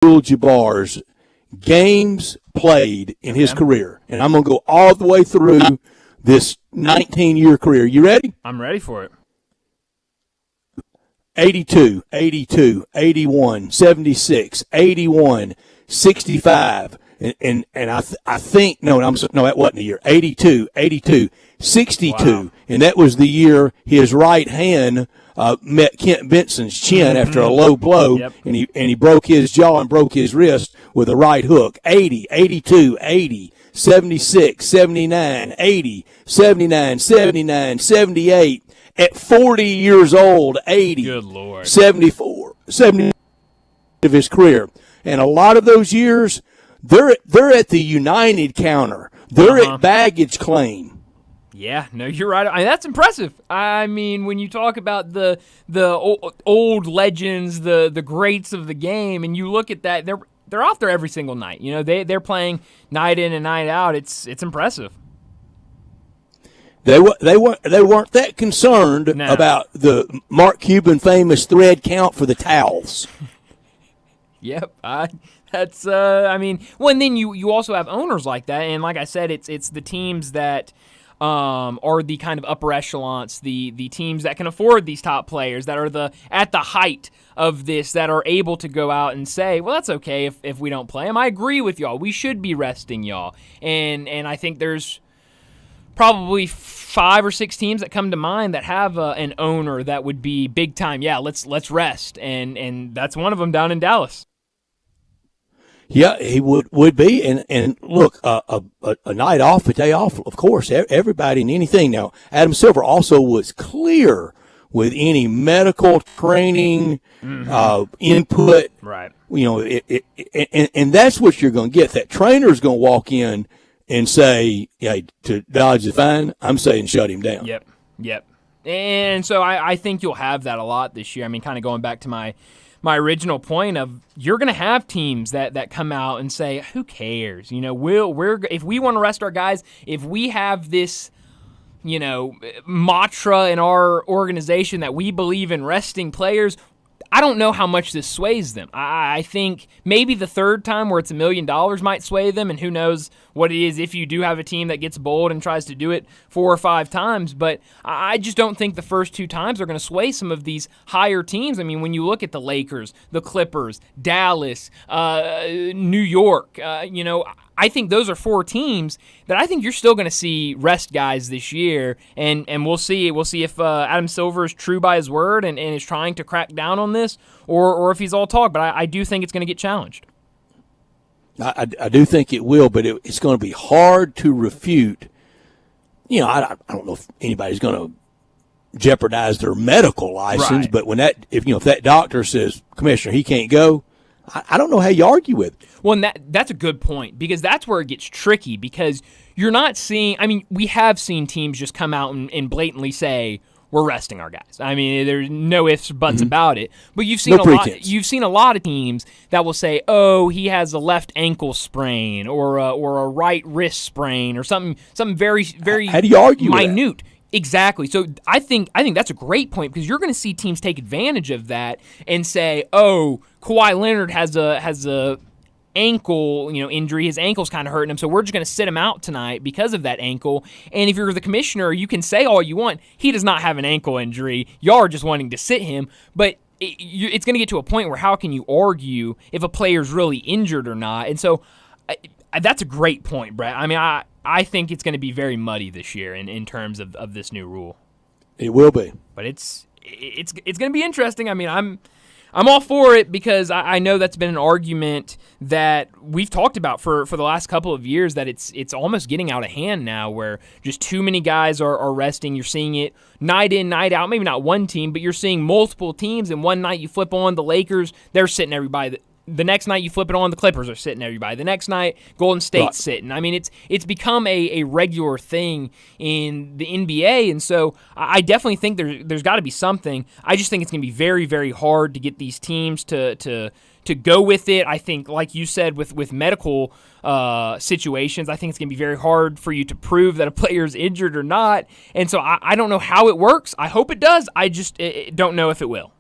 Abdul-Jabbar's games played in his career. And I'm going to go all the way through this 19-year career. You ready? I'm ready for it. 82, 82, 81, 76, 81, 65, and I think that wasn't the year. 82, 82, 62, wow. And that was the year his right hand met Kent Benson's chin after a low blow, yep. and he broke his jaw and broke his wrist with a right hook. 80, 82, 80, 76, 79, 80, 79, 79, 78. At 40 years old, 80, good Lord. 74, 70 of his career. And a lot of those years, they're at the United counter. They're at baggage claim. Yeah, no, you're right. I mean, that's impressive. I mean, when you talk about the old legends, the greats of the game, and you look at that, they're off there every single night. You know, they're playing night in and night out. It's impressive. They weren't that concerned about the Mark Cuban famous thread count for the towels. Yep, that's I mean, well, and then you also have owners like that, and like I said, it's the teams that are the kind of upper echelons, the teams that can afford these top players, that are at the height of this, that are able to go out and say, well, that's okay if we don't play them. I agree with y'all. We should be resting y'all, and I think there's probably 5 or 6 teams that come to mind that have an owner that would be big time. Yeah, let's rest, and that's one of them down in Dallas. Yeah, he would be, and look, a night off, a day off, of course, everybody and anything. Now, Adam Silver also was clear with any medical training input, right? You know, and that's what you're going to get. That trainer's going to walk in and say, yeah, to dodge the fine, I'm saying shut him down. Yep. And so I think you'll have that a lot this year. I mean, kind of going back to my original point of you're going to have teams that come out and say, who cares? You know, if we want to rest our guys, if we have this, you know, mantra in our organization that we believe in resting players, I don't know how much this sways them. I think maybe the third time where it's $1 million might sway them, and who knows what it is if you do have a team that gets bold and tries to do it 4 or 5 times. But I just don't think the first 2 times are going to sway some of these higher teams. I mean, when you look at the Lakers, the Clippers, Dallas, New York, you know, I think those are 4 teams that I think you're still going to see rest guys this year, and we'll see. We'll see if Adam Silver is true by his word and is trying to crack down on this, or if he's all talk. But I do think it's going to get challenged. I do think it will, but it's going to be hard to refute. You know, I don't know if anybody's going to jeopardize their medical license, right. But when if that doctor says, Commissioner, he can't go, I don't know how you argue with it. Well, and that's a good point, because that's where it gets tricky, because you're not seeing – I mean, we have seen teams just come out and blatantly say, we're resting our guys. I mean, there's no ifs or buts about it. But you've seen a lot of teams that will say, oh, he has a left ankle sprain or a right wrist sprain or something very, very how do you argue minute. That? Exactly. So I think that's a great point, because you're going to see teams take advantage of that and say, "Oh, Kawhi Leonard has a ankle, injury. His ankle's kind of hurting him, so we're just going to sit him out tonight because of that ankle." And if you're the commissioner, you can say all you want. He does not have an ankle injury. Y'all are just wanting to sit him, but it's going to get to a point where how can you argue if a player's really injured or not? And so that's a great point, Brett. I mean, I think it's going to be very muddy this year in terms of this new rule. It will be, but it's going to be interesting. I mean, I'm all for it, because I know that's been an argument that we've talked about for the last couple of years, that it's almost getting out of hand now, where just too many guys are resting. You're seeing it night in, night out. Maybe not one team, but you're seeing multiple teams. And one night you flip on the Lakers, they're sitting everybody. The next night you flip it on, the Clippers are sitting everybody. The next night, Golden State's sitting. I mean, it's become a regular thing in the NBA, and so I definitely think there's got to be something. I just think it's going to be very, very hard to get these teams to go with it. I think, like you said, with medical situations, I think it's going to be very hard for you to prove that a player is injured or not, and so I don't know how it works. I hope it does. I just don't know if it will.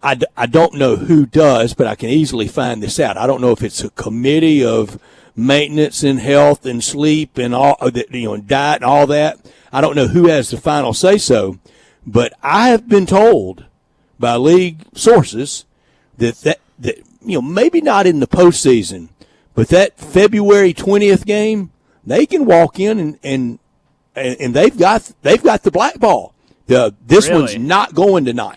I don't know who does, but I can easily find this out. I don't know if it's a committee of maintenance and health and sleep and all that, and diet and all that. I don't know who has the final say so, but I have been told by league sources that maybe not in the postseason, but that February 20th game, they can walk in and they've got the black ball. This Really? one's not going tonight.